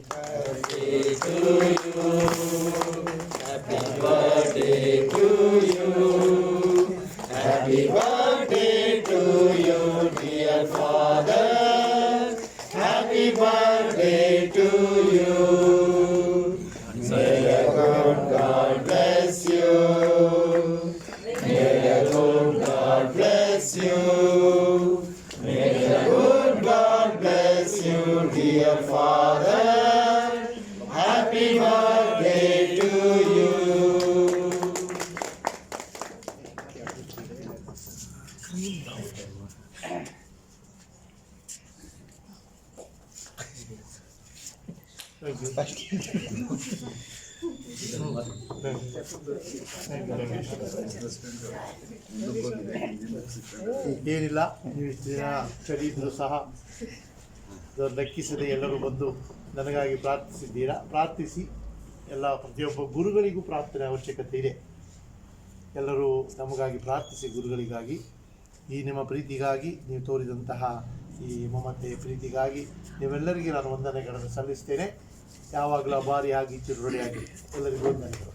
Birthday to you. Happy birthday to you. Happy birthday to you, dear father. Happy birthday to you. May the good God bless you. May the good God bless you. May the good God bless you, dear father. Happy birthday to you. ಏನಿಲ್ಲ, ನೀವು ಇಷ್ಟು ದಿನ ಚಳಿ ಇದ್ದರೂ ಸಹ ಲೆಕ್ಕಿಸದೆ ಎಲ್ಲರೂ ಬಂದು ನನಗಾಗಿ ಪ್ರಾರ್ಥಿಸಿದ್ದೀರಾ. ಪ್ರಾರ್ಥಿಸಿ. ಎಲ್ಲ ಪ್ರತಿಯೊಬ್ಬ ಗುರುಗಳಿಗೂ ಪ್ರಾರ್ಥನೆ ಅವಶ್ಯಕತೆ ಇದೆ. ಎಲ್ಲರೂ ನಮಗಾಗಿ ಪ್ರಾರ್ಥಿಸಿ. ಗುರುಗಳಿಗಾಗಿ, ಈ ನಿಮ್ಮ ಪ್ರೀತಿಗಾಗಿ, ನೀವು ತೋರಿದಂತಹ ಈ ಮಮತೆ ಪ್ರೀತಿಗಾಗಿ ನೀವೆಲ್ಲರಿಗೆ ನಾನು ವಂದನೆಗಳನ್ನು ಸಲ್ಲಿಸ್ತೇನೆ. ಯಾವಾಗಲೂ ಅಭಾರಿಯಾಗಿ ಚಿರುರುಳಿಯಾಗಿ ಎಲ್ಲರಿಗೂ ವಂದನೆಗಳು.